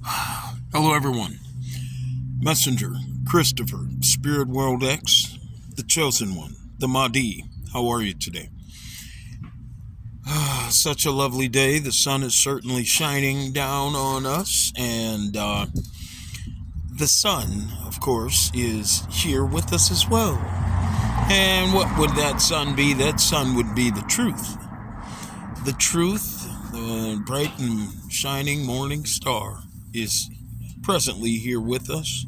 Hello, everyone. Messenger, Christopher, Spirit World X, the Chosen One, the Mahdi. How are you today? Such a lovely day. The sun is certainly shining down on us, and the sun, of course, is here with us as well. And what would that sun be? That sun would be the truth. The truth, the bright and shining morning star, is presently here with us.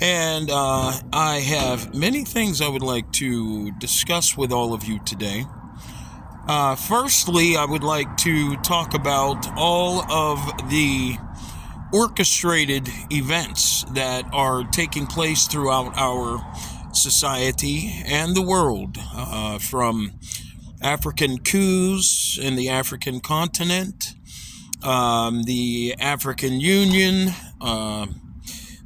And I have many things I would like to discuss with all of you today. Firstly, I would like to talk about all of the orchestrated events that are taking place throughout our society and the world, from African coups in the African continent, the African Union,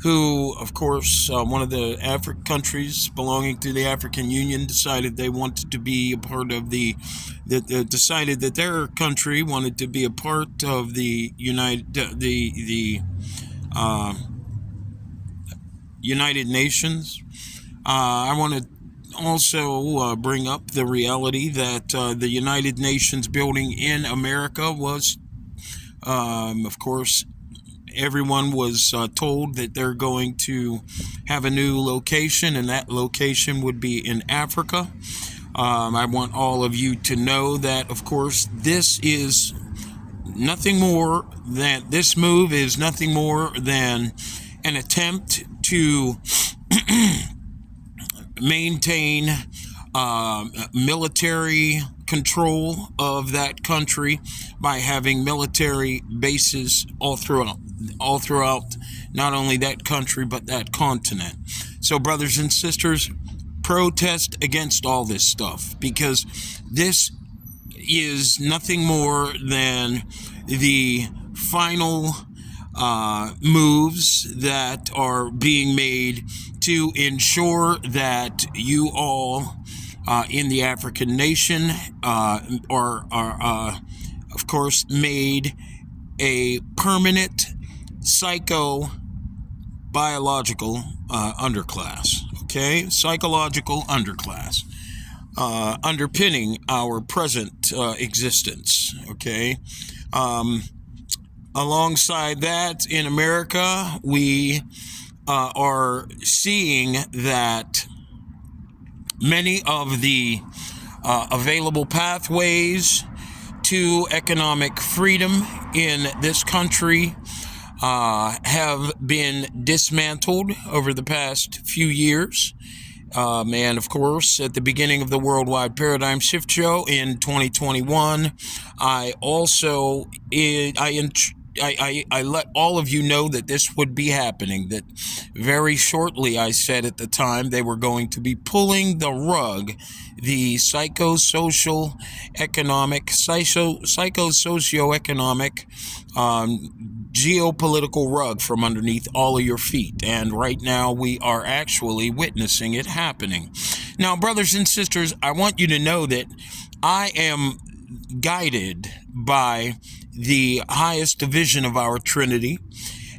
who, of course, one of the African countries belonging to the African Union decided they wanted to be a part of decided that their country wanted to be a part of the United Nations. I want to also bring up the reality that the United Nations building in America was, of course, everyone was told that they're going to have a new location, and that location would be in Africa. I want all of you to know that, of course, this move is nothing more than an attempt to maintain military control of that country by having military bases all throughout not only that country but that continent. So, brothers and sisters, protest against all this stuff, because this is nothing more than the final moves that are being made to ensure that you all in the African nation are of course, made a permanent biological underclass. Okay, psychological underclass underpinning our present existence. Okay. Alongside that, in America, we are seeing that many of the available pathways to economic freedom in this country have been dismantled over the past few years. And of course, at the beginning of the Worldwide Paradigm Shift Show in 2021, I let all of you know that this would be happening, that very shortly, I said at the time, they were going to be pulling the rug, the psychosocioeconomic, geopolitical rug from underneath all of your feet. And right now, we are actually witnessing it happening. Now, brothers and sisters, I want you to know that I am guided by the highest division of our Trinity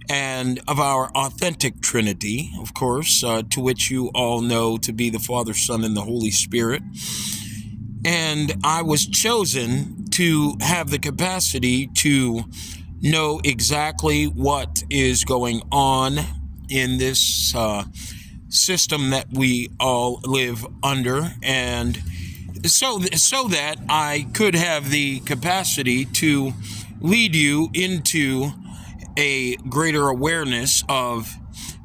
and of our authentic Trinity, of course, to which you all know to be the Father, Son, and the Holy Spirit. And I was chosen to have the capacity to know exactly what is going on in this system that we all live under, and so that I could have the capacity to lead you into a greater awareness of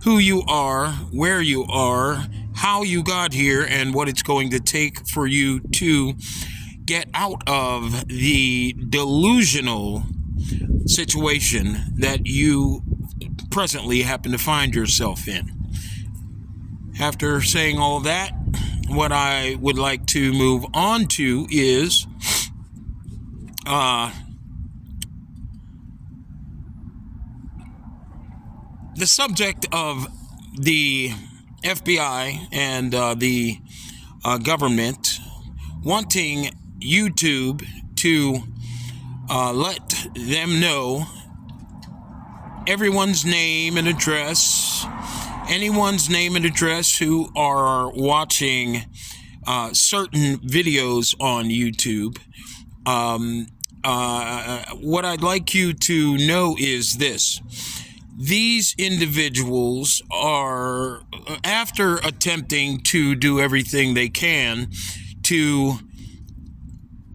who you are, where you are, how you got here, and what it's going to take for you to get out of the delusional situation that you presently happen to find yourself in. After saying all that, what I would like to move on to is the subject of the FBI and the government wanting YouTube to let them know everyone's name and address, anyone's name and address who are watching certain videos on YouTube. What I'd like you to know is this. These individuals are, after attempting to do everything they can to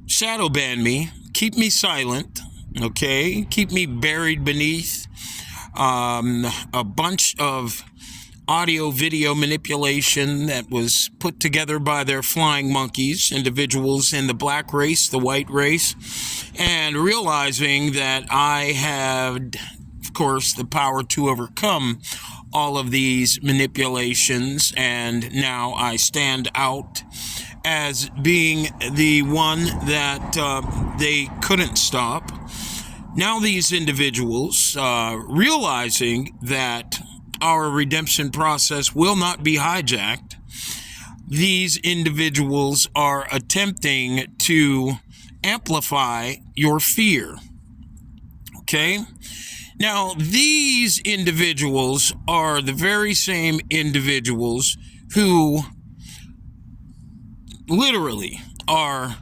shadow ban me, keep me silent, okay, keep me buried beneath a bunch of audio video manipulation that was put together by their flying monkeys, individuals in the black race, the white race, and realizing that I had, of course, the power to overcome all of these manipulations, and now I stand out as being the one that they couldn't stop. Now these individuals, realizing that our redemption process will not be hijacked, these individuals are attempting to amplify your fear. Okay? Now, these individuals are the very same individuals who literally are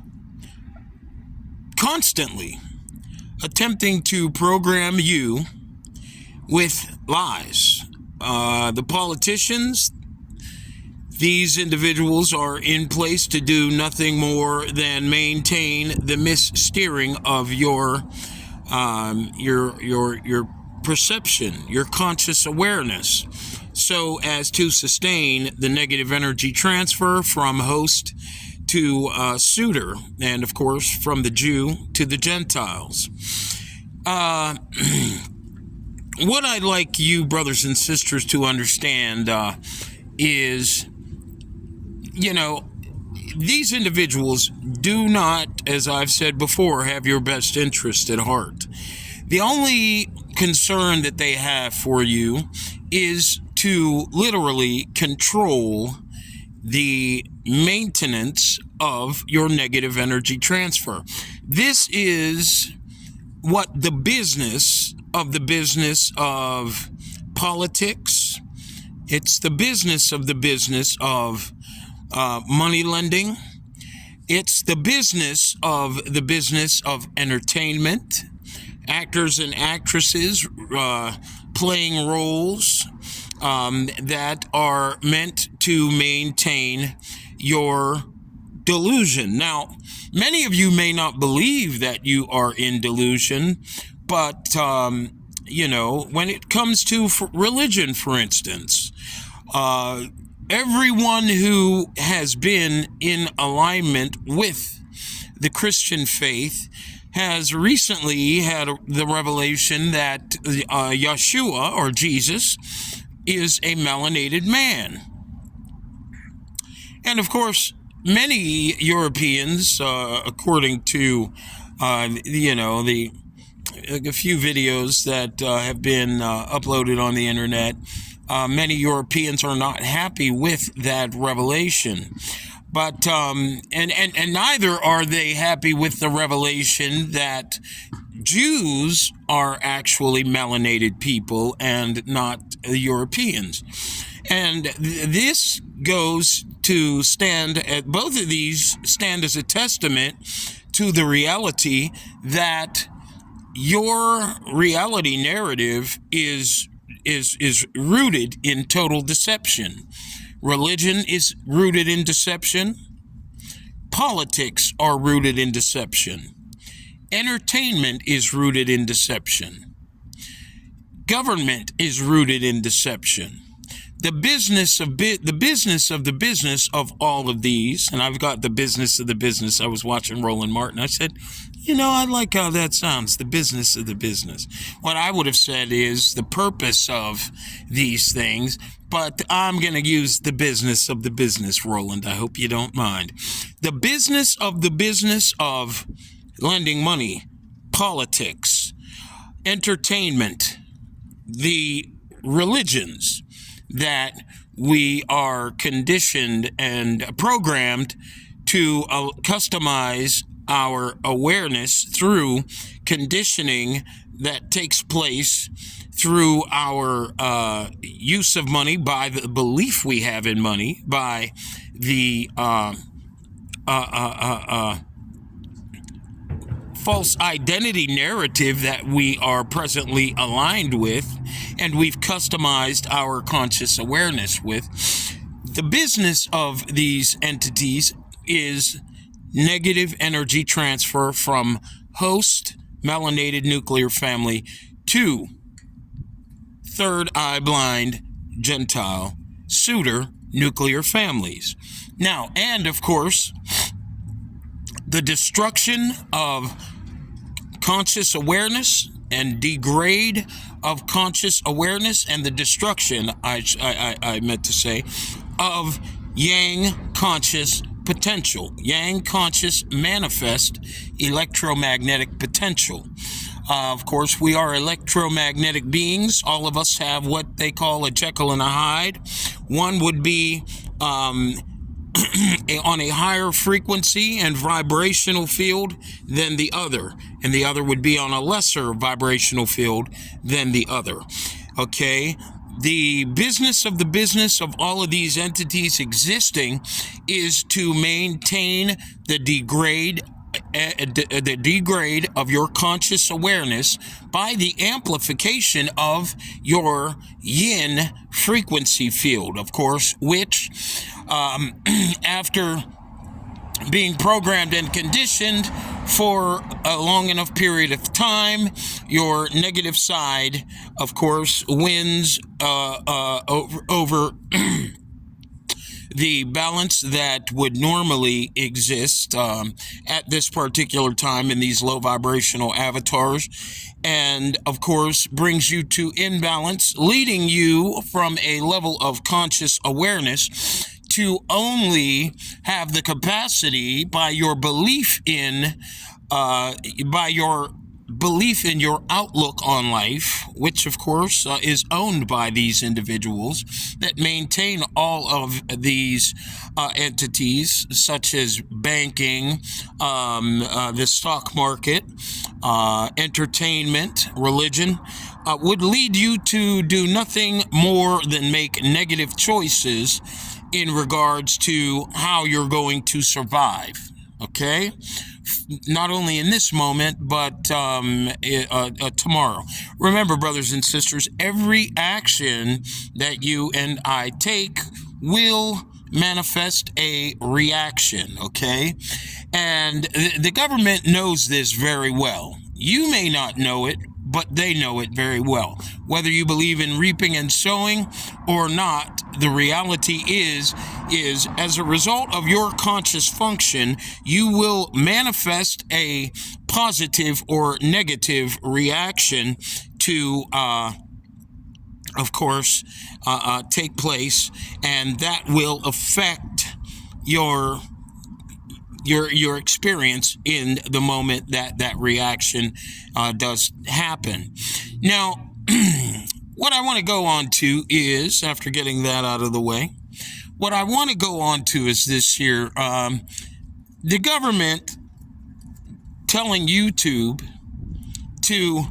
constantly attempting to program you with lies. The politicians, these individuals are in place to do nothing more than maintain the missteering of your perception, your conscious awareness, so as to sustain the negative energy transfer from host to suitor, and of course from the Jew to the Gentiles. What I'd like you, brothers and sisters, to understand is, these individuals do not, as I've said before, have your best interest at heart. The only concern that they have for you is to literally control the maintenance of your negative energy transfer. This is what the business of politics, it's the business of money lending, it's the business of entertainment, actors and actresses playing roles that are meant to maintain your delusion. Now, many of you may not believe that you are in delusion, but, when it comes to religion, for instance, everyone who has been in alignment with the Christian faith has recently had the revelation that Yeshua, or Jesus, is a melanated man. And of course, many Europeans, according to, a few videos that have been uploaded on the internet, many Europeans are not happy with that revelation. But, and neither are they happy with the revelation that Jews are actually melanated people and not Europeans. And this goes to stand at, both of these stand as a testament to the reality that your reality narrative is rooted in total deception. Religion is rooted in deception. Politics are rooted in deception. Entertainment is rooted in deception. Government is rooted in deception. The business of the business of all of these, and I've got the business of the business. I was watching Roland Martin. I said, I like how that sounds, the business of the business. What I would have said is the purpose of these things, but I'm going to use the business of the business, Roland. I hope you don't mind. The business of lending money, politics, entertainment, the religions that we are conditioned and programmed to customize our awareness through conditioning that takes place through our use of money, by the belief we have in money, by the false identity narrative that we are presently aligned with, and we've customized our conscious awareness with. The business of these entities is negative energy transfer from host melanated nuclear family to third eye blind Gentile suitor nuclear families. Now, and of course, the destruction of conscious awareness and degrade of conscious awareness, and the destruction, I meant to say, of yang conscious potential, yang conscious manifest electromagnetic potential. Of course, we are electromagnetic beings. All of us have what they call a Jekyll and a Hyde. One would be on a higher frequency and vibrational field than the other, and the other would be on a lesser vibrational field than the other. Okay, the business of all of these entities existing is to maintain the degrade of your conscious awareness by the amplification of your yin frequency field, of course, which after being programmed and conditioned for a long enough period of time, your negative side, of course, wins over the balance that would normally exist at this particular time in these low vibrational avatars, and of course brings you to imbalance, leading you from a level of conscious awareness to only have the capacity, by your belief in your outlook on life, which of course is owned by these individuals that maintain all of these entities, such as banking, the stock market, entertainment, religion, would lead you to do nothing more than make negative choices in regards to how you're going to survive. Okay? Not only in this moment, but tomorrow. Remember, brothers and sisters, every action that you and I take will manifest a reaction, okay? And the government knows this very well. You may not know it, but they know it very well. Whether you believe in reaping and sowing or not, the reality is as a result of your conscious function, you will manifest a positive or negative reaction to, of course, take place, and that will affect your experience in the moment that reaction does happen. Now, what I want to go on to is, after getting that out of the way, what I want to go on to is this here. The government telling YouTube to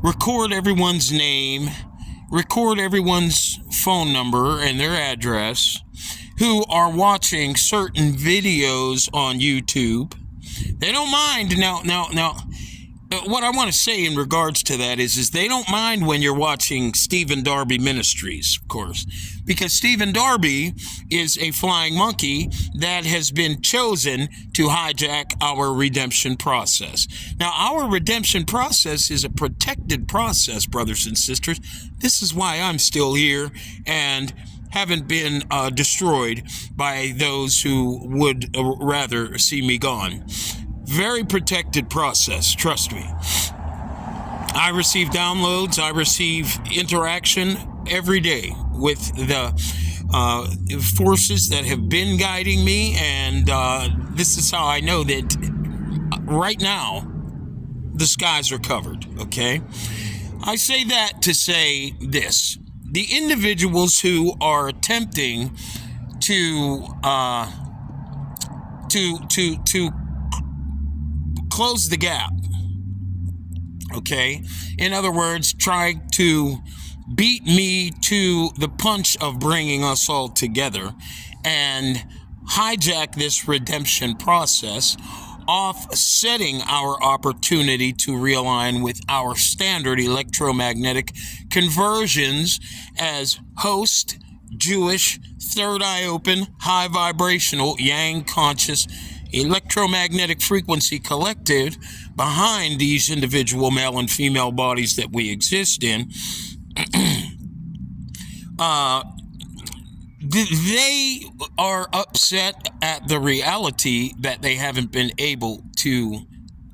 record everyone's name, record everyone's phone number and their address who are watching certain videos on YouTube. They don't mind. Now, what I want to say in regards to that is they don't mind when you're watching Stephen Darby Ministries, of course, because Stephen Darby is a flying monkey that has been chosen to hijack our redemption process. Now, our redemption process is a protected process, brothers and sisters. This is why I'm still here and haven't been destroyed by those who would rather see me gone. Very protected process, trust me. I receive downloads, I receive interaction every day with the forces that have been guiding me, and this is how I know that right now the skies are covered, okay? I say that to say this. The individuals who are attempting to close the gap Okay? In other words, try to beat me to the punch of bringing us all together and hijack this redemption process, offsetting our opportunity to realign with our standard electromagnetic conversions as host, Jewish, third eye open, high vibrational, yang conscious, electromagnetic frequency collective behind these individual male and female bodies that we exist in. They are upset at the reality that they haven't been able to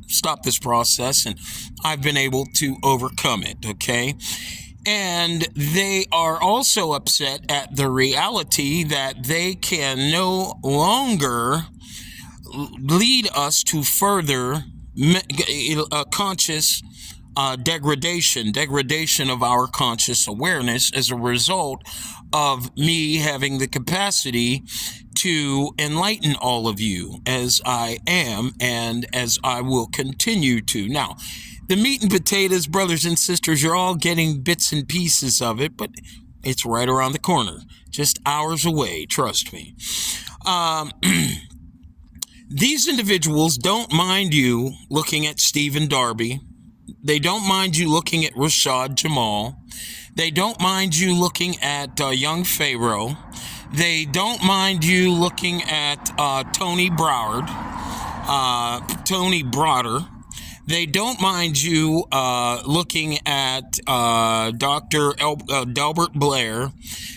stop this process, and I've been able to overcome it, okay? And they are also upset at the reality that they can no longer lead us to further conscious degradation of our conscious awareness as a result of me having the capacity to enlighten all of you as I am and as I will continue to. Now, the meat and potatoes, brothers and sisters, you're all getting bits and pieces of it, but it's right around the corner, just hours away, trust me. These individuals don't mind you looking at Stephen Darby. They don't mind you looking at Rashad Jamal. They don't mind you looking at young Pharaoh. They don't mind you looking at Tony Broder. They don't mind you looking at Dr. Delbert Blair.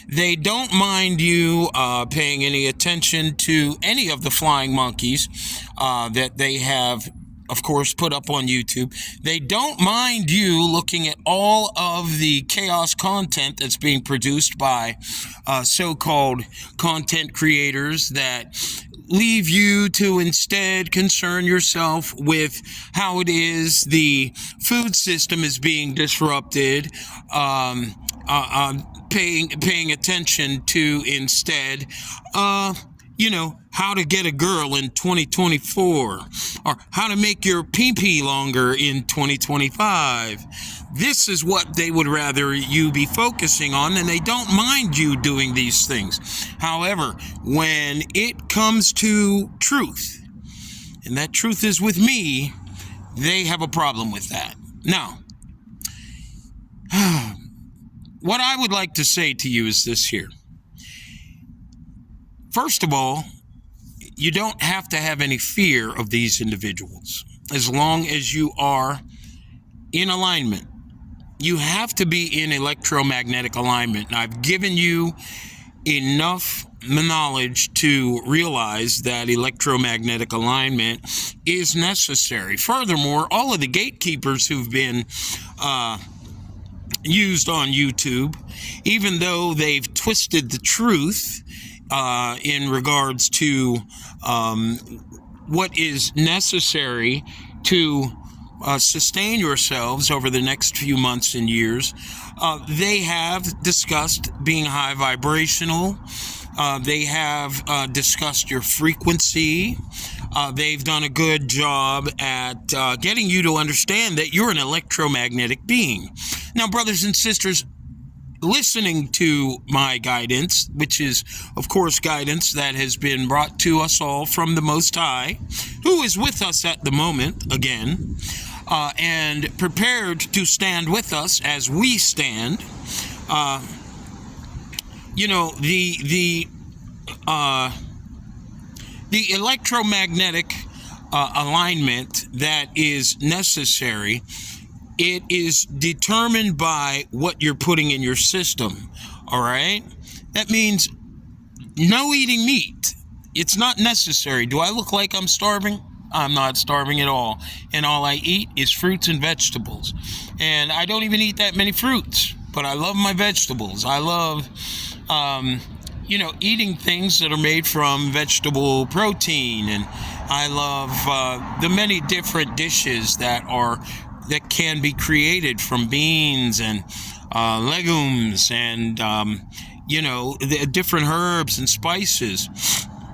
They don't mind you paying any attention to any of the flying monkeys that they have, of course, put up on YouTube. They don't mind you looking at all of the chaos content that's being produced by so-called content creators that leave you to instead concern yourself with how it is the food system is being disrupted, paying attention to instead, how to get a girl in 2024, or how to make your pee-pee longer in 2025. This is what they would rather you be focusing on, and they don't mind you doing these things. However, when it comes to truth, and that truth is with me, they have a problem with that. Now, what I would like to say to you is this here. First of all, you don't have to have any fear of these individuals as long as you are in alignment. You have to be in electromagnetic alignment. And I've given you enough knowledge to realize that electromagnetic alignment is necessary. Furthermore, all of the gatekeepers who've been used on YouTube, even though they've twisted the truth in regards to what is necessary to sustain yourselves over the next few months and years. They have discussed being high vibrational. They have discussed your frequency. They've done a good job at getting you to understand that you're an electromagnetic being. Now, brothers and sisters, listening to my guidance, which is, of course, guidance that has been brought to us all from the Most High, who is with us at the moment, again, and prepared to stand with us as we stand. The electromagnetic alignment that is necessary, it is determined by what you're putting in your system, all right? That means no eating meat. It's not necessary. Do I look like I'm starving? I'm not starving at all. And all I eat is fruits and vegetables. And I don't even eat that many fruits, but I love my vegetables. I love, eating things that are made from vegetable protein. And I love the many different dishes that can be created from beans and legumes and, the different herbs and spices.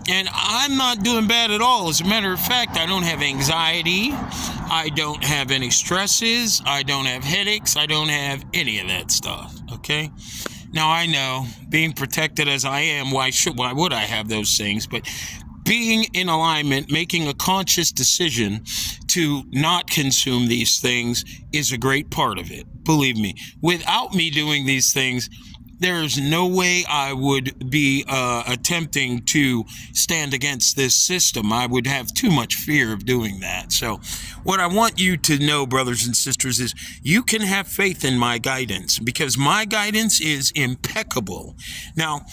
And I'm not doing bad at all. As a matter of fact, I don't have anxiety. I don't have any stresses. I don't have headaches. I don't have any of that stuff. Okay. Now I know, being protected as I am, why would I have those things? But being in alignment, making a conscious decision to not consume these things is a great part of it. Believe me, without me doing these things, there's no way I would be attempting to stand against this system. I would have too much fear of doing that. So what I want you to know, brothers and sisters, is you can have faith in my guidance, because my guidance is impeccable. Now,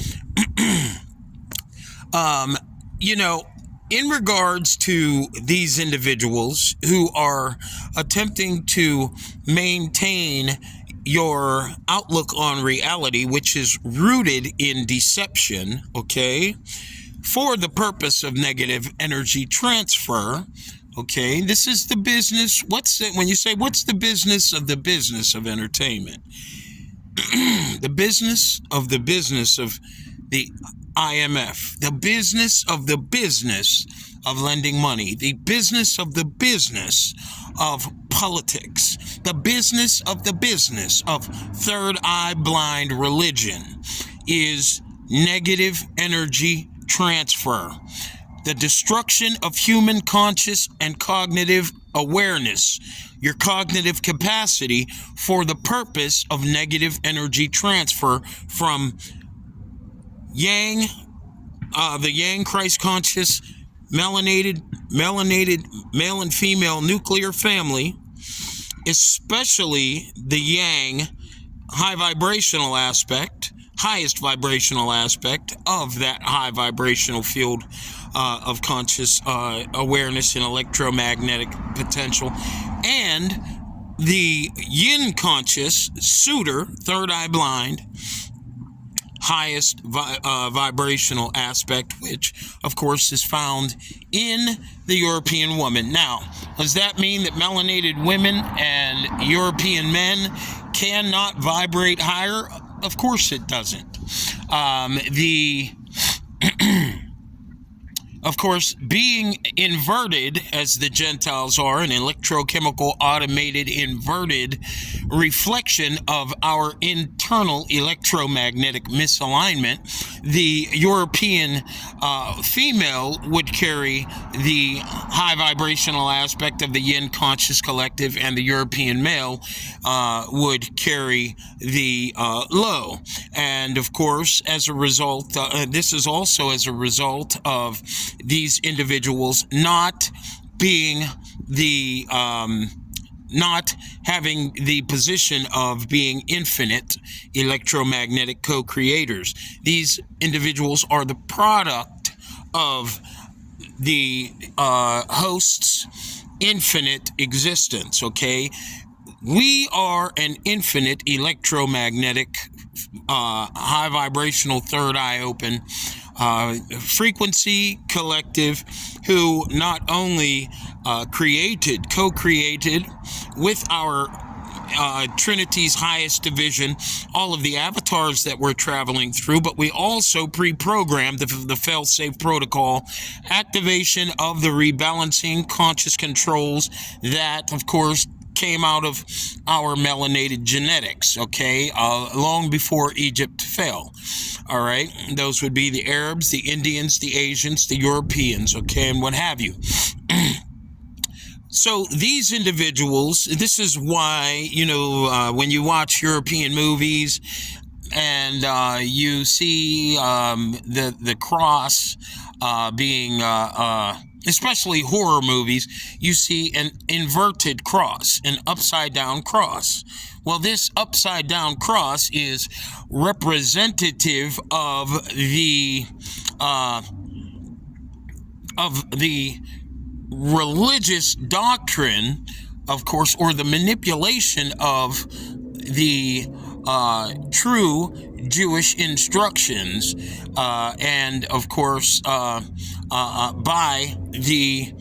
in regards to these individuals who are attempting to maintain your outlook on reality, which is rooted in deception, okay, for the purpose of negative energy transfer, okay, this is the business. When you say, what's the business of entertainment? The business of the IMF, the business of lending money, the business of politics, the business of third eye blind religion is negative energy transfer, the destruction of human conscious and cognitive awareness, your cognitive capacity, for the purpose of negative energy transfer from Yang, the Yang Christ conscious melanated male and female nuclear family, especially the Yang highest vibrational aspect of that high vibrational field of conscious awareness and electromagnetic potential, and the Yin conscious suitor, third eye blind, highest vibrational aspect, which of course is found in the European woman. Now, does that mean that melanated women and European men cannot vibrate higher? Of course it doesn't. Of course, being inverted, as the Gentiles are, an electrochemical automated inverted reflection of our internal electromagnetic misalignment, the European female would carry the high vibrational aspect of the Yin conscious collective, and the European male would carry the low. And of course, as a result, this is also as a result of these individuals not being not having the position of being infinite electromagnetic co-creators. These individuals are the product of the host's infinite existence, okay? We are an infinite electromagnetic, high vibrational, third eye open frequency collective, who not only co-created with our Trinity's highest division all of the avatars that we're traveling through, but we also pre-programmed the fail-safe protocol activation of the rebalancing conscious controls that, of course, came out of our melanated genetics, okay, long before Egypt fell. All right, those would be the Arabs, the Indians, the Asians, the Europeans, okay, and what have you. So these individuals, this is why, when you watch European movies and you see the cross being, especially horror movies, you see an inverted cross, an upside down cross. Well, this upside down cross is representative of the religious doctrine, of course, or the manipulation of the true Jewish instructions, and of course by the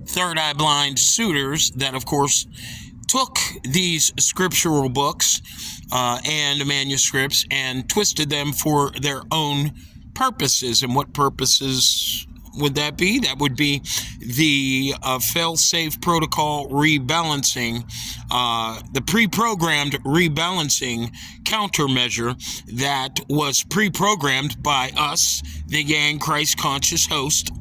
third eye blind suitors that, of course, took these scriptural books and manuscripts and twisted them for their own purposes. And what purposes would that be? That would be the fail-safe protocol rebalancing, the pre-programmed rebalancing countermeasure that was pre-programmed by us, the Yang Christ conscious host,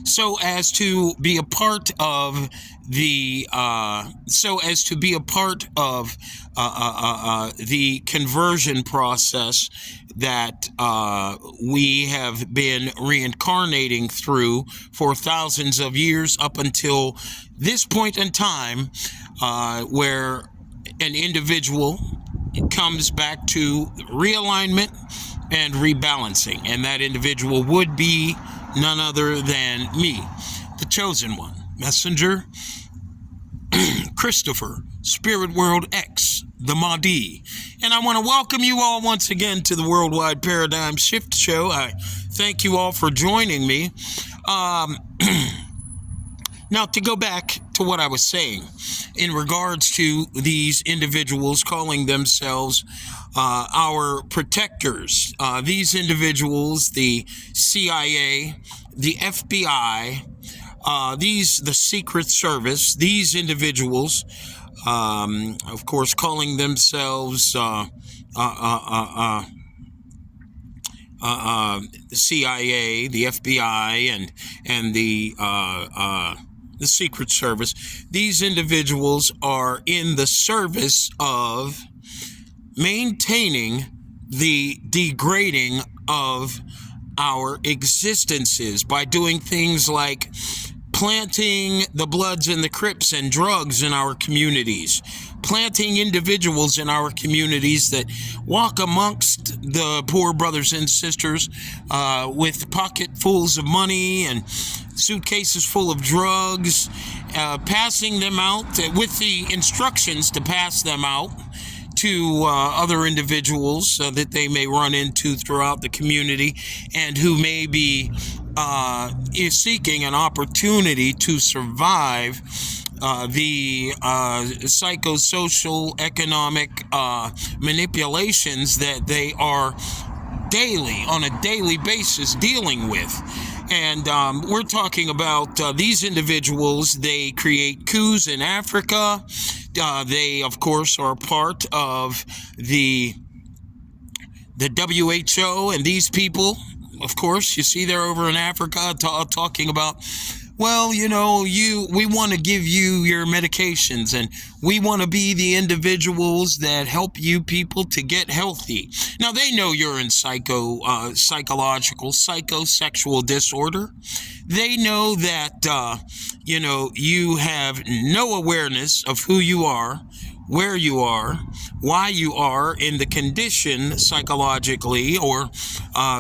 so as to be a part of the the conversion process that we have been reincarnating through for thousands of years up until this point in time, where an individual comes back to realignment and rebalancing, and that individual would be none other than me, the chosen one, messenger Christopher, Spirit World X, the Mahdi. And I want to welcome you all once again to the Worldwide Paradigm Shift Show. I thank you all for joining me. Now, to go back to what I was saying in regards to these individuals calling themselves our protectors, these individuals, the CIA, the FBI, the Secret Service, these individuals, of course, calling themselves the CIA, the FBI, and the Secret Service. These individuals are in the service of maintaining the degrading of our existences by doing things like planting the Bloods and the Crips and drugs in our communities, planting individuals in our communities that walk amongst the poor brothers and sisters with pocketfuls of money and suitcases full of drugs, passing them out with the instructions to pass them out to other individuals that they may run into throughout the community and who may be is seeking an opportunity to survive the psychosocial economic manipulations that they are on a daily basis dealing with. And we're talking about these individuals. They create coups in Africa. They, of course, are part of the WHO, and these people, of course, you see they're over in Africa talking about, well, you know, we want to give you your medications, and we want to be the individuals that help you people to get healthy. Now, they know you're in psychological, psychosexual disorder. They know that, you have no awareness of who you are, where you are, why you are in the condition psychologically or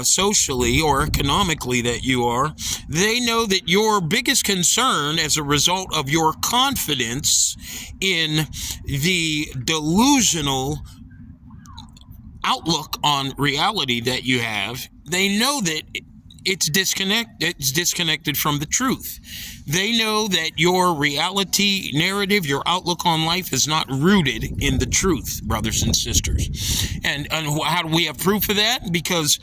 socially or economically that you are. They know that your biggest concern as a result of your confidence in the delusional outlook on reality that you have, they know that it's disconnected from the truth. They know that your reality narrative, your outlook on life is not rooted in the truth, brothers and sisters. And how do we have proof of that? Because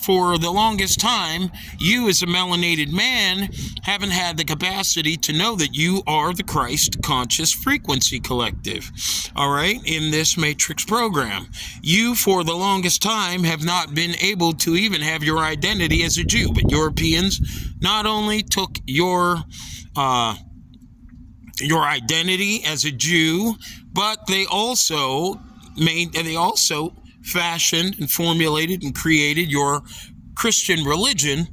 for the longest time, you as a melanated man haven't had the capacity to know that you are the Christ conscious frequency collective, all right, in this matrix program. You, for the longest time, have not been able to even have your identity as a Jew. But Europeans not only took your identity as a Jew, but they also fashioned and formulated and created your Christian religion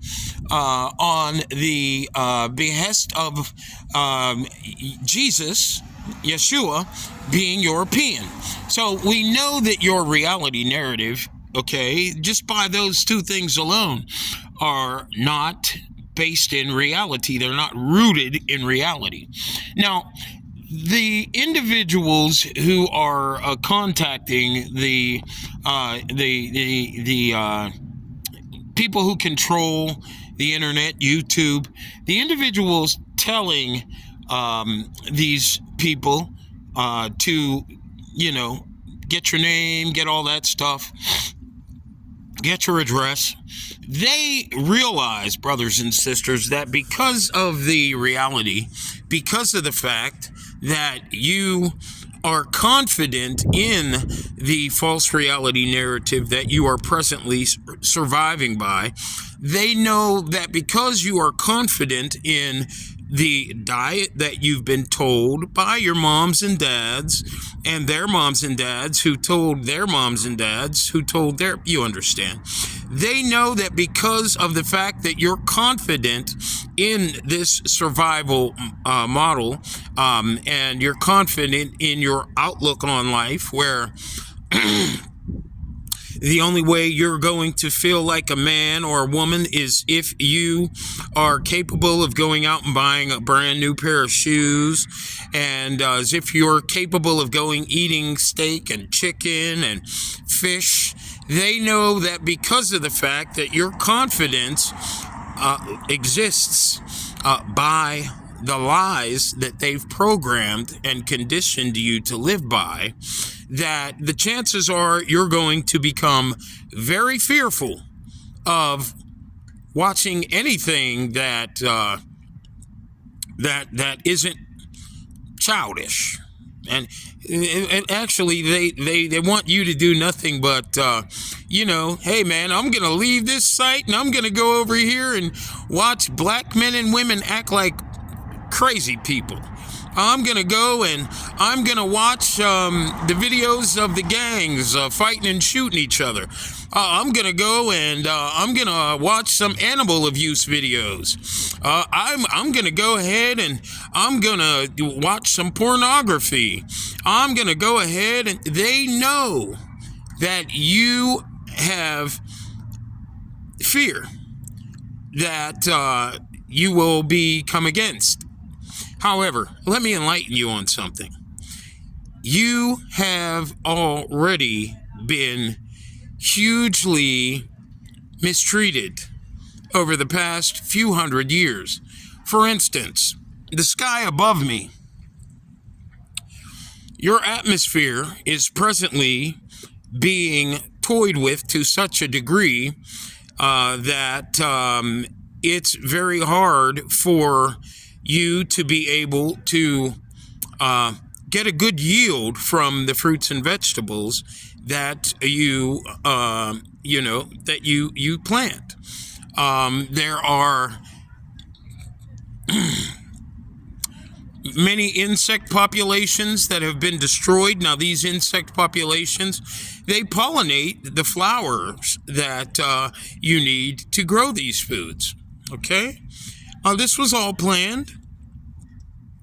on the behest of Jesus, Yeshua, being European. So we know that your reality narrative, okay, just by those two things alone, are not based in reality. They're not rooted in reality. Now, the individuals who are contacting the people who control the internet, YouTube, the individuals telling these people to, get your name, get all that stuff, get your address. They realize, brothers and sisters, that because of the reality, because of the fact that you are confident in the false reality narrative that you are presently surviving by, they know that because you are confident in the diet that you've been told by your moms and dads and their moms and dads who told their moms and dads who told their, you understand. They know that because of the fact that you're confident in this survival model, and you're confident in your outlook on life, where the only way you're going to feel like a man or a woman is if you are capable of going out and buying a brand new pair of shoes, and as if you're capable of going eating steak and chicken and fish. They know that because of the fact that your confidence exists by the lies that they've programmed and conditioned you to live by, that the chances are you're going to become very fearful of watching anything that that isn't childish. And actually, they want you to do nothing but, hey, man, I'm going to leave this site and I'm going to go over here and watch black men and women act like crazy people. I'm going to go and I'm going to watch the videos of the gangs fighting and shooting each other. I'm going to go and I'm going to watch some animal abuse videos. I'm going to go ahead and I'm going to watch some pornography. I'm going to go ahead, and they know that you have fear that you will come against. However, let me enlighten you on something. You have already been hugely mistreated over the past few hundred years. For instance, the sky above me, your atmosphere is presently being toyed with to such a degree that it's very hard for you to be able to get a good yield from the fruits and vegetables that you plant. There are many insect populations that have been destroyed. Now, these insect populations, they pollinate the flowers that you need to grow these foods. Okay? This was all planned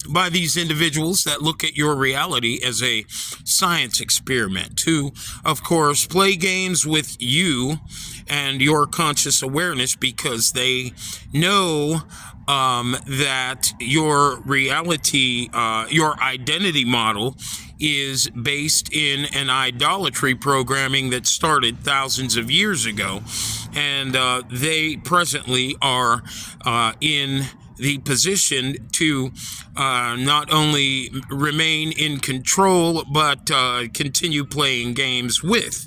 by these individuals that look at your reality as a science experiment to, of course, play games with you and your conscious awareness, because they know that your reality, your identity model is based in an idolatry programming that started thousands of years ago. And they presently are in the position to not only remain in control, but continue playing games with.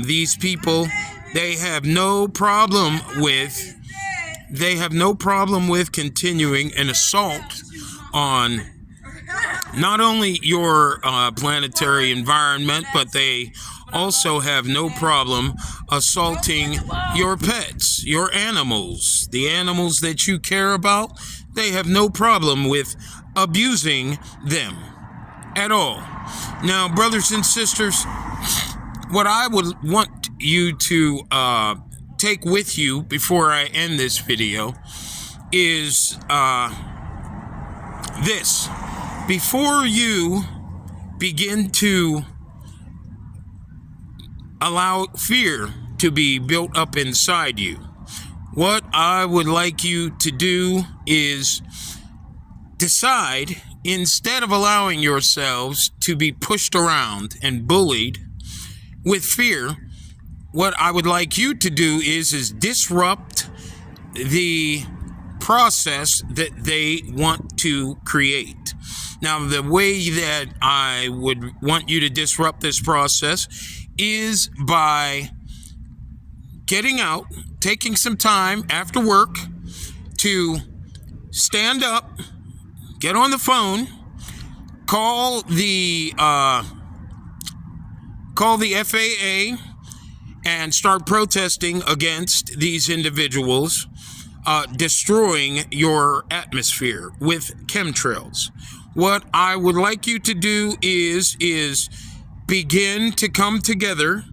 These people, they have no problem with continuing an assault on not only your planetary environment, but they also have no problem assaulting your pets, your animals, the animals that you care about. They have no problem with abusing them at all. Now, brothers and sisters, what I would want you to take with you before I end this video is this. Before you begin to allow fear to be built up inside you, what I would like you to do is decide, instead of allowing yourselves to be pushed around and bullied with fear, what I would like you to do is disrupt the process that they want to create. Now, the way that I would want you to disrupt this process is by getting out, taking some time after work to stand up, get on the phone, call the FAA and start protesting against these individuals destroying your atmosphere with chemtrails. What I would like you to do is begin to come together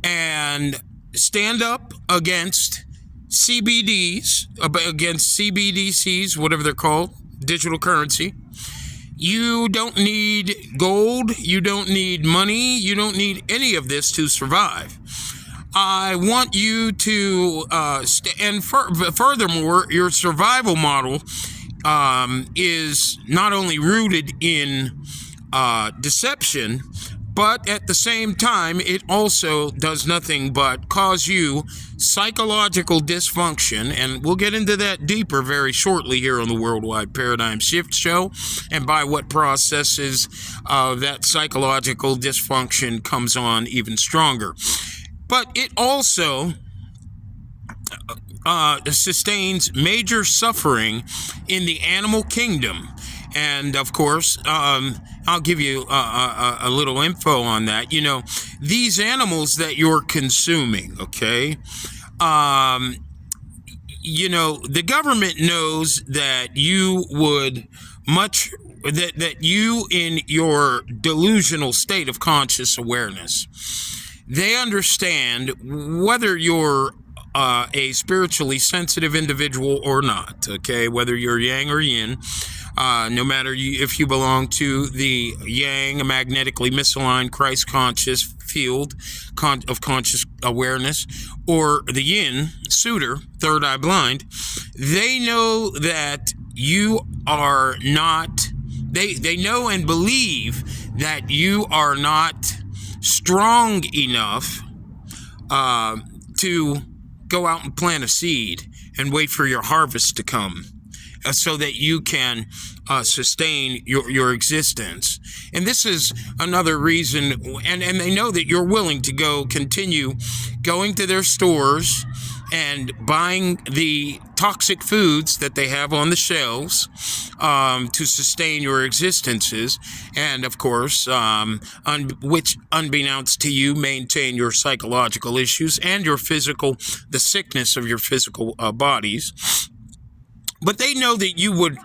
and stand up against CBDs, against CBDCs, whatever they're called, digital currency. You don't need gold. You don't need money. You don't need any of this to survive. I want you to, furthermore, your survival model is not only rooted in deception, but at the same time, it also does nothing but cause you psychological dysfunction. And we'll get into that deeper very shortly here on the Worldwide Paradigm Shift Show, and by what processes that psychological dysfunction comes on even stronger. But it also sustains major suffering in the animal kingdom. And of course, I'll give you a little info on that. You know, these animals that you're consuming, okay? You know, the government knows that you would that you in your delusional state of conscious awareness, they understand whether you're a spiritually sensitive individual or not, okay? Whether you're yang or yin, no matter if you belong to the yang, a magnetically misaligned Christ conscious field of conscious awareness, or the yin, suitor, third eye blind, they know that you are not, they know and believe that you are not strong enough to go out and plant a seed and wait for your harvest to come, so that you can sustain your existence. And this is another reason, and they know that you're willing to continue going to their stores and buying the toxic foods that they have on the shelves to sustain your existences, and of course, which, unbeknownst to you, maintain your psychological issues and your physical, the sickness of your physical bodies. But they know that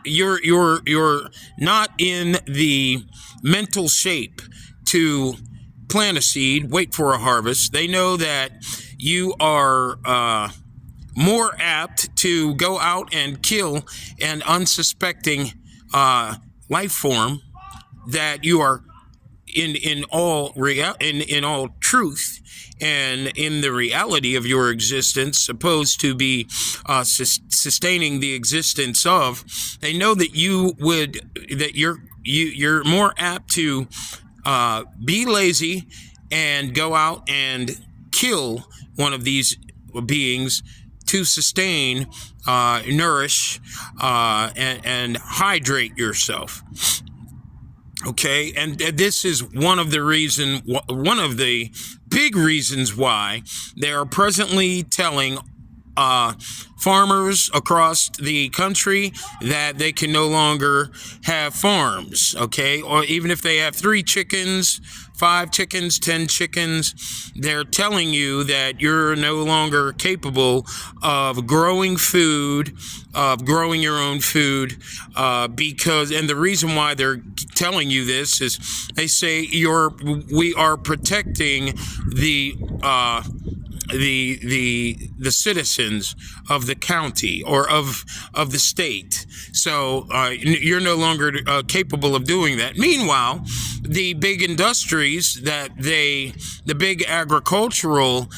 you're not in the mental shape to plant a seed, wait for a harvest. They know that you are more apt to go out and kill an unsuspecting life form that you are in all truth and in the reality of your existence supposed to be sustaining the existence of. They know that you're more apt to be lazy and go out and kill one of these beings to sustain, nourish, and hydrate yourself. Okay, and this is one of the big reasons why they are presently telling farmers across the country that they can no longer have farms, okay? Or even if they have 3 chickens, 5 chickens, 10 chickens, they're telling you that you're no longer capable of growing food, of growing your own food, because, and the reason why they're telling you this is they say we are protecting the citizens of the county or of the state. So you're no longer capable of doing that. Meanwhile, the big industries the big agricultural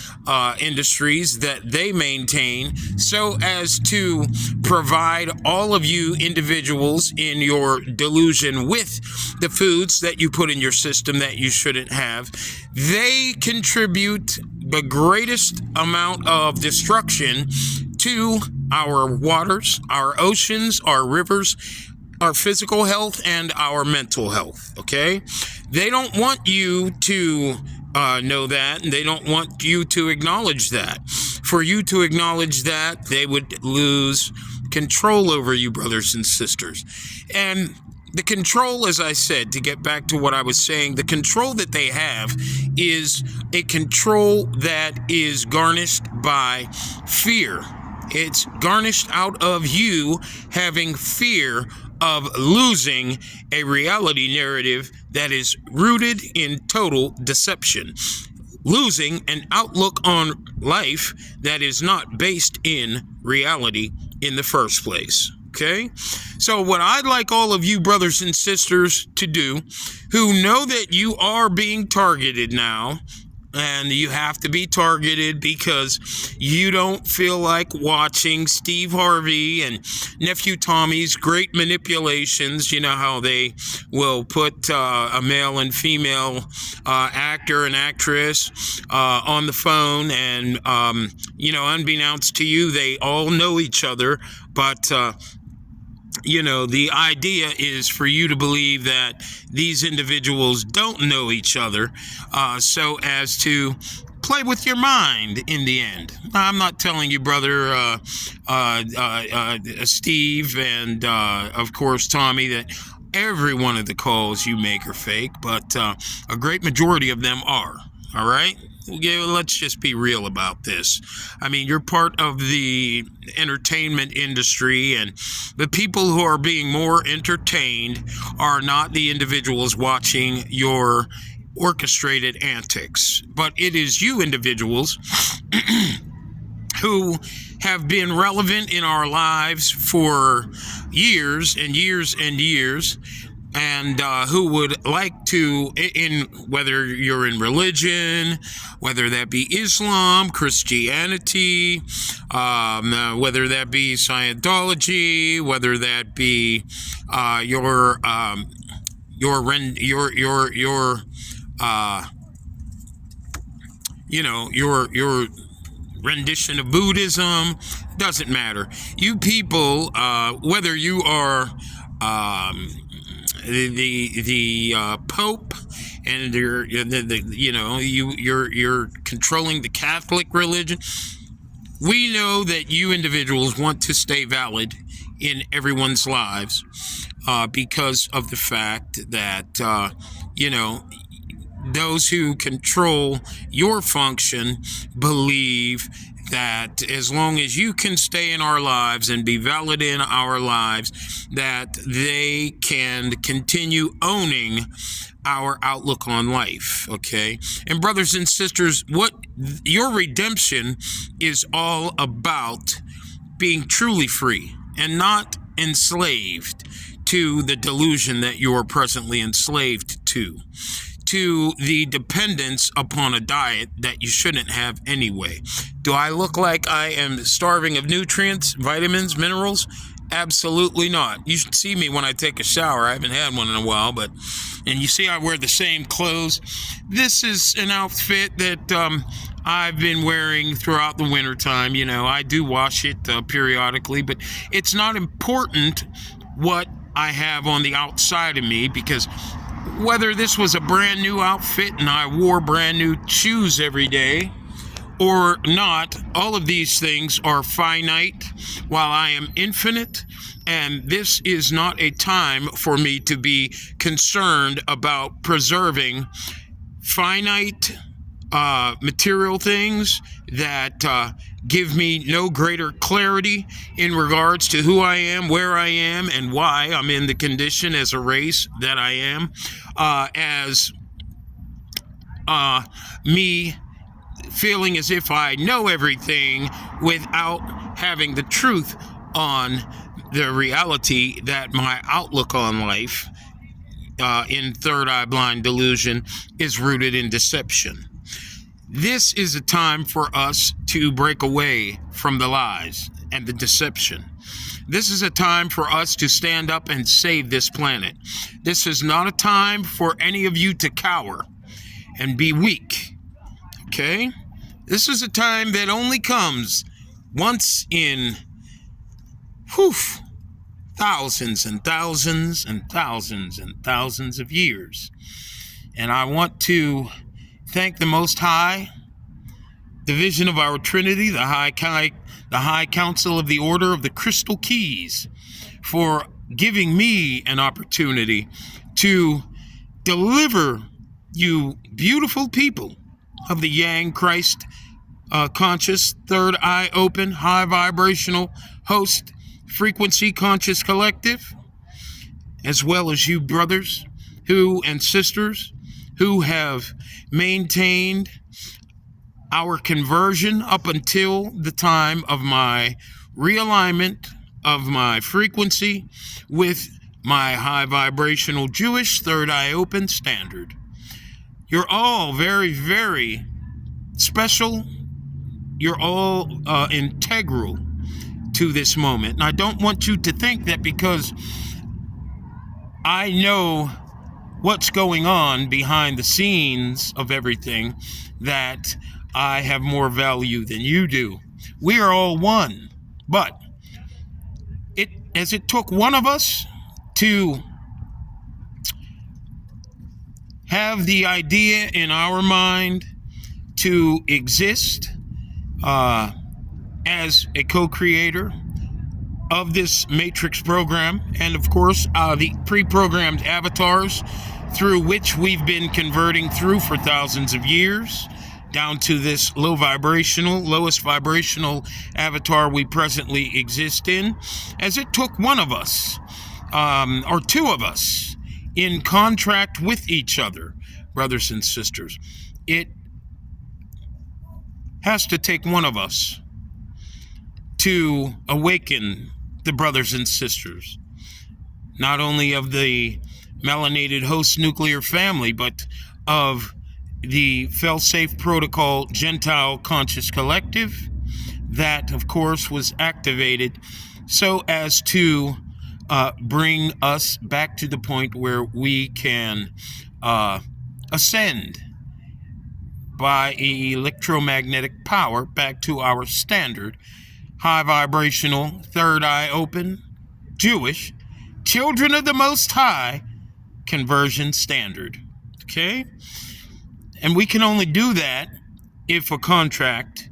industries that they maintain, so as to provide all of you individuals in your delusion with the foods that you put in your system that you shouldn't have, they contribute the greatest amount of destruction to our waters, our oceans, our rivers, our physical health, and our mental health, okay? They don't want you to know that, and they don't want you to acknowledge that. for you to acknowledge that, they would lose control over you, brothers and sisters. And the control, as I said, to get back to what I was saying, the control that they have is a control that is garnished by fear. It's garnished out of you having fear of losing a reality narrative that is rooted in total deception. Losing an outlook on life that is not based in reality in the first place. Okay? So what I'd like all of you brothers and sisters to do who know that you are being targeted now, and you have to be targeted because you don't feel like watching Steve Harvey and Nephew Tommy's great manipulations. You know how they will put a male and female actor and actress on the phone, and, unbeknownst to you, they all know each other, but the idea is for you to believe that these individuals don't know each other, so as to play with your mind in the end. I'm not telling you, brother Steve and, of course, Tommy, that every one of the calls you make are fake, but a great majority of them are, all right? Yeah, let's just be real about this. I mean, you're part of the entertainment industry, and the people who are being more entertained are not the individuals watching your orchestrated antics, but it is you individuals who have been relevant in our lives for years and years and years, and who would like to, in whether you're in religion, whether that be Islam, Christianity, whether that be Scientology, whether that be your rendition of Buddhism, doesn't matter. You people, whether you are the Pope, and you're controlling the Catholic religion. We know that you individuals want to stay valid in everyone's lives because of the fact that those who control your function believe that as long as you can stay in our lives and be valid in our lives, that they can continue owning our outlook on life, okay? And brothers and sisters, what your redemption is all about, being truly free and not enslaved to the delusion that you are presently enslaved to the dependence upon a diet that you shouldn't have anyway. Do I look like I am starving of nutrients, vitamins, minerals? Absolutely not. You should see me when I take a shower. I haven't had one in a while, and you see I wear the same clothes. This is an outfit that I've been wearing throughout the wintertime. I do wash it periodically, but it's not important what I have on the outside of me, because whether this was a brand new outfit and I wore brand new shoes every day or not, all of these things are finite while I am infinite, and this is not a time for me to be concerned about preserving finite material things that give me no greater clarity in regards to who I am, where I am, and why I'm in the condition as a race that I am, as me feeling as if I know everything without having the truth on the reality that my outlook on life in third eye blind delusion is rooted in deception. This is a time for us to break away from the lies and the deception. This is a time for us to stand up and save this planet. This is not a time for any of you to cower and be weak, okay? This is a time that only comes once in thousands and thousands and thousands and thousands of years. And I want to thank the Most High, division of our Trinity, the High Council of the Order of the Crystal Keys, for giving me an opportunity to deliver you beautiful people of the Yang Christ conscious, third eye open, high vibrational host frequency conscious collective, as well as you brothers and sisters who have maintained our conversion up until the time of my realignment of my frequency with my high vibrational Jewish third eye open standard. You're all very, very special. You're all integral to this moment. And I don't want you to think that because I know what's going on behind the scenes of everything that I have more value than you do. We are all one. But it took one of us to have the idea in our mind to exist as a co-creator of this Matrix program, and of course the pre-programmed avatars through which we've been converting through for thousands of years, down to this lowest vibrational avatar we presently exist in, as it took one of us, or two of us, in contract with each other, brothers and sisters. It has to take one of us to awaken the brothers and sisters, not only of the melanated host nuclear family, but of the Failsafe Protocol Gentile Conscious Collective that, of course, was activated so as to bring us back to the point where we can ascend by electromagnetic power back to our standard high vibrational, third eye open, Jewish, children of the Most High conversion standard. Okay? And we can only do that if a contract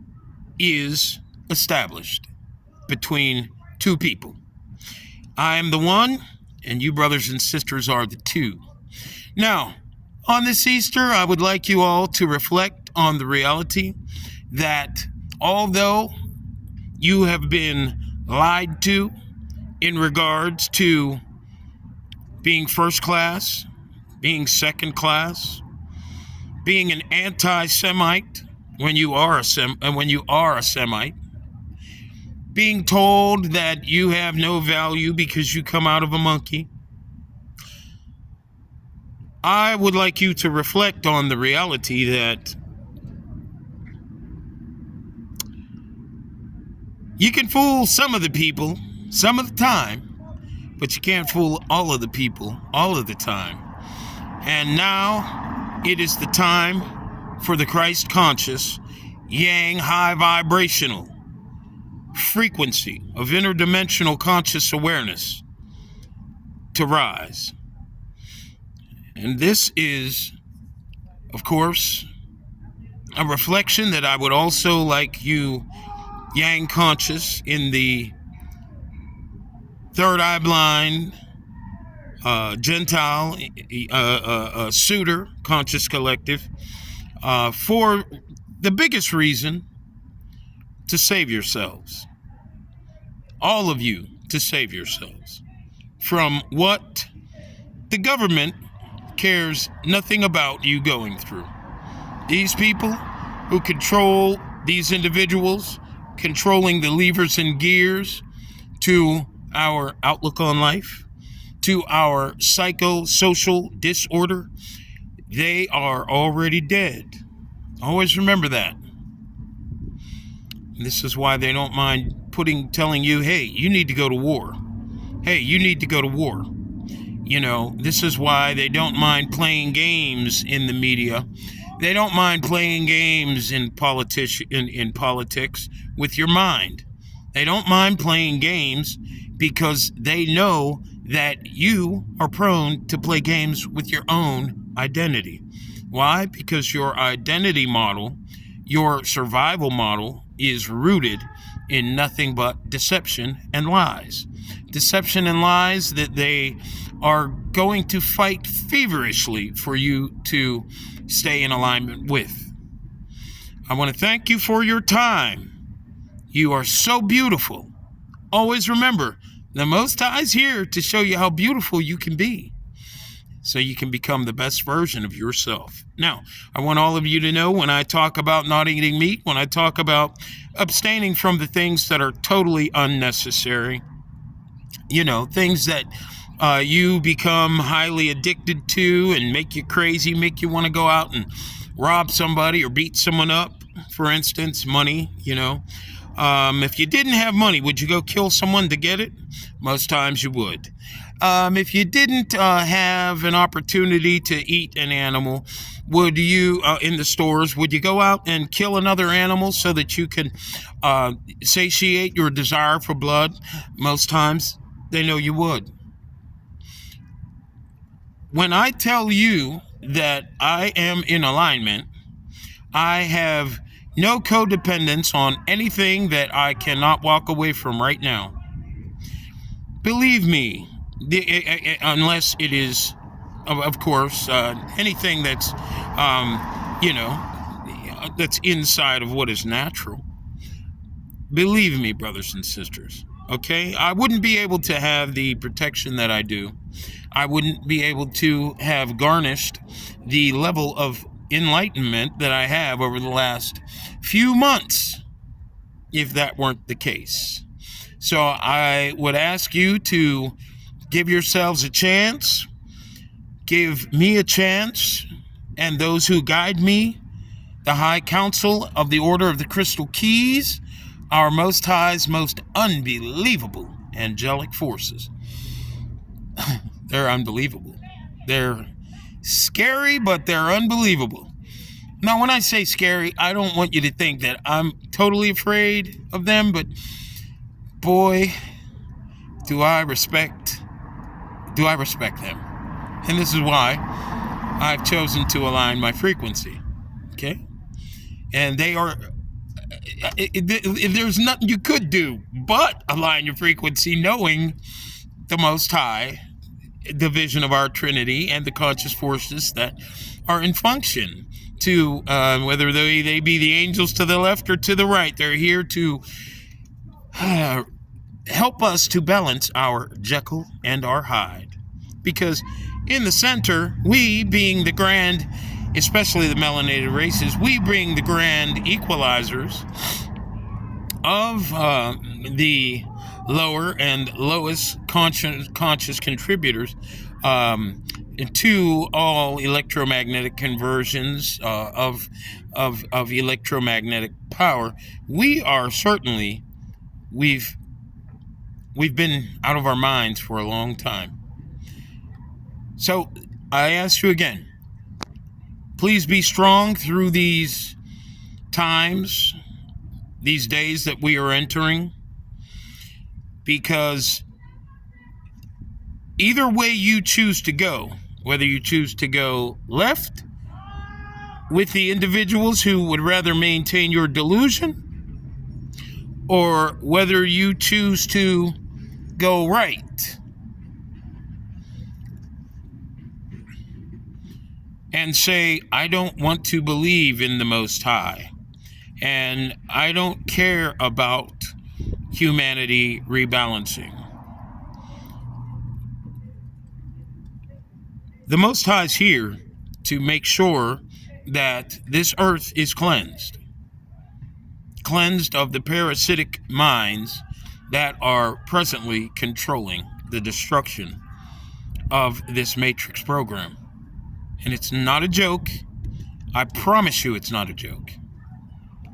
is established between two people. I am the one, and you brothers and sisters are the two. Now, on this Easter, I would like you all to reflect on the reality that although you have been lied to in regards to being first class, being second class, being an anti-Semite when you are a Semite, being told that you have no value because you come out of a monkey, I would like you to reflect on the reality that you can fool some of the people some of the time, but you can't fool all of the people all of the time. And now it is the time for the Christ conscious, Yang high vibrational frequency of interdimensional conscious awareness to rise. And this is, of course, a reflection that I would also like you Yang conscious in the third eye blind Gentile suitor conscious collective for the biggest reason to save yourselves. All of you to save yourselves from what the government cares nothing about you going through. These people who control these individuals, controlling the levers and gears to our outlook on life, to our psychosocial disorder, they are already dead. Always remember that. This is why they don't mind telling you, hey, you need to go to war. Hey, you need to go to war. You know, this is why they don't mind playing games in the media. They don't mind playing games in politics with your mind. They don't mind playing games because they know that you are prone to play games with your own identity. Why? Because your identity model, your survival model is rooted in nothing but deception and lies. Deception and lies that they are going to fight feverishly for you to stay in alignment with. I want to thank you for your time. You are so beautiful. Always remember, the Most High is here to show you how beautiful you can be, so you can become the best version of yourself. Now, I want all of you to know, when I talk about not eating meat, when I talk about abstaining from the things that are totally unnecessary, things that you become highly addicted to and make you crazy, make you want to go out and rob somebody or beat someone up, for instance, money, If you didn't have money, would you go kill someone to get it? Most times you would. If you didn't have an opportunity to eat an animal, would you, in the stores, would you go out and kill another animal so that you can satiate your desire for blood? Most times, they know you would. When I tell you that I am in alignment, I have no codependence on anything that I cannot walk away from right now. Believe me, unless it is, of course, anything that's, that's inside of what is natural. Believe me, brothers and sisters, okay? I wouldn't be able to have the protection that I do. I wouldn't be able to have garnished the level of enlightenment that I have over the last few months if that weren't the case. So I would ask you to give yourselves a chance, give me a chance, and those who guide me, the High Council of the Order of the Crystal Keys, our Most High's most unbelievable angelic forces. They're unbelievable. They're scary, but they're unbelievable. Now, when I say scary, I don't want you to think that I'm totally afraid of them, but boy, do I respect them. And this is why I've chosen to align my frequency. Okay? And they are, there's nothing you could do but align your frequency, knowing the Most High, the vision of our Trinity, and the conscious forces that are in function to, whether they be the angels to the left or to the right, they're here to help us to balance our Jekyll and our Hyde. Because in the center, we being the grand, especially the melanated races, we bring the grand equalizers of the lower and lowest conscious contributors to all electromagnetic conversions of electromagnetic power. We are certainly, we've been out of our minds for a long time. So I ask you again, please be strong through these times, these days that we are entering, because either way you choose to go, whether you choose to go left with the individuals who would rather maintain your delusion, or whether you choose to go right and say, I don't want to believe in the Most High, and I don't care about humanity rebalancing. The Most High is here to make sure that this earth is cleansed of the parasitic minds that are presently controlling the destruction of this Matrix program. And it's not a joke. I promise you it's not a joke.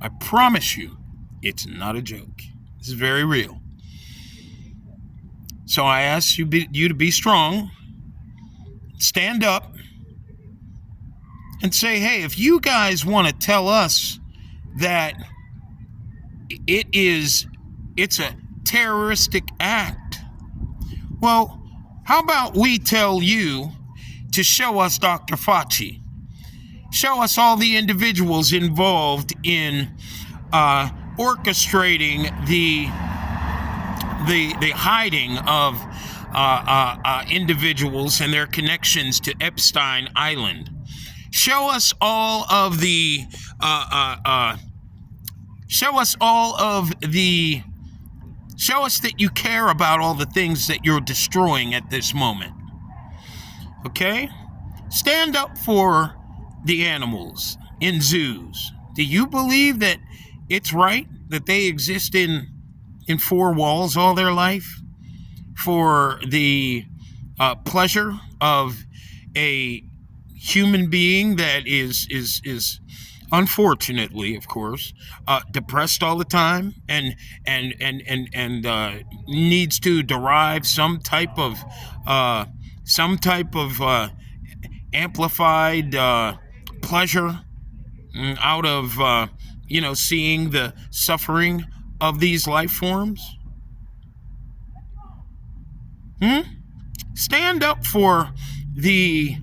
I promise you it's not a joke. This is very real. So I ask you to be strong, stand up, and say, hey, if you guys want to tell us that it's a terroristic act, well, how about we tell you to show us Dr. Fauci? Show us all the individuals involved in orchestrating the hiding of individuals and their connections to Epstein Island. Show us all of the show us that you care about all the things that you're destroying at this moment. Okay? Stand up for the animals in zoos. Do you believe that it's right that they exist in four walls all their life for the pleasure of a human being that is unfortunately, of course, depressed all the time and needs to derive some type of amplified pleasure out of seeing the suffering of these life forms? Stand up for the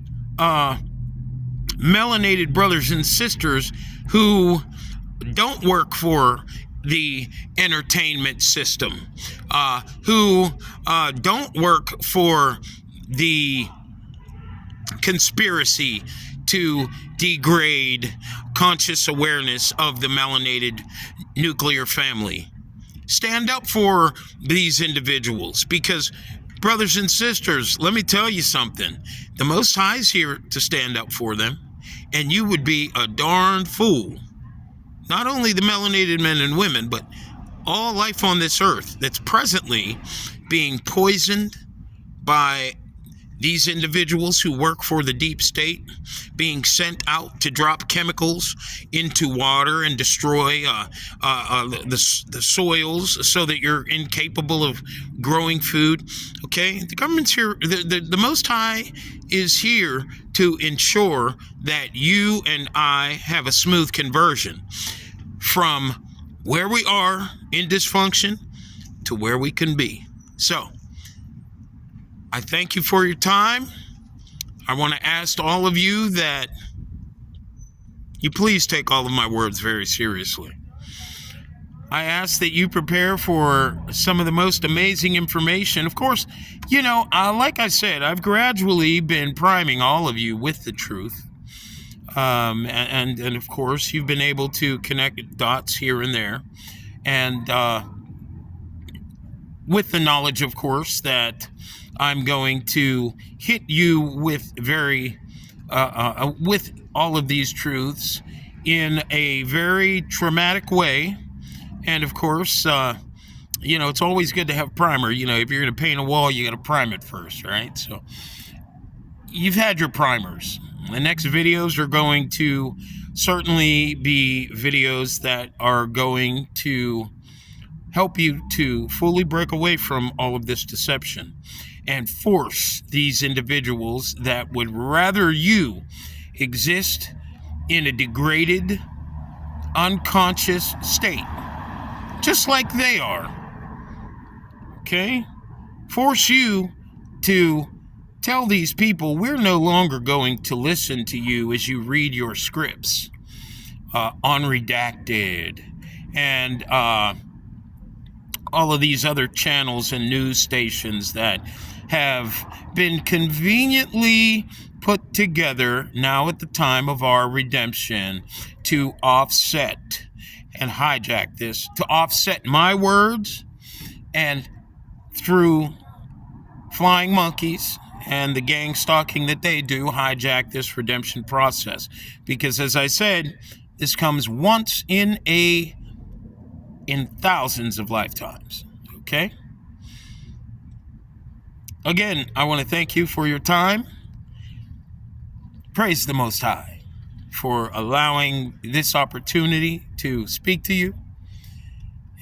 melanated brothers and sisters who don't work for the entertainment system, who don't work for the conspiracy to degrade conscious awareness of the melanated nuclear family. Stand up for these individuals, because, brothers and sisters, let me tell you something. The Most High is here to stand up for them, and you would be a darn fool. Not only the melanated men and women, but all life on this earth that's presently being poisoned by these individuals who work for the deep state, being sent out to drop chemicals into water and destroy the soils so that you're incapable of growing food. Okay, the government's here. The Most High is here to ensure that you and I have a smooth conversion from where we are in dysfunction to where we can be. So, I thank you for your time. I want to ask all of you that you please take all of my words very seriously. I ask that you prepare for some of the most amazing information. Of course, like I said, I've gradually been priming all of you with the truth. And of course, you've been able to connect dots here and there. And with the knowledge, of course, that I'm going to hit you with with all of these truths in a very traumatic way. And of course, it's always good to have primer. If you're going to paint a wall, you got to prime it first, right? So you've had your primers. The next videos are going to certainly be videos that are going to help you to fully break away from all of this deception and force these individuals that would rather you exist in a degraded, unconscious state, just like they are. Okay? Force you to tell these people, we're no longer going to listen to you as you read your scripts on Redacted and all of these other channels and news stations that have been conveniently put together now at the time of our redemption to offset and hijack this, to offset my words, and through flying monkeys and the gang stalking that they do, hijack this redemption process. Because as I said, this comes once in thousands of lifetimes. Okay? Again, I want to thank you for your time. Praise the Most High for allowing this opportunity to speak to you.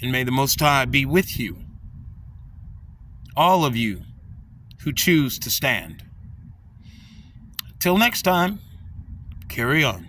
And may the Most High be with you. All of you who choose to stand. Till next time, carry on.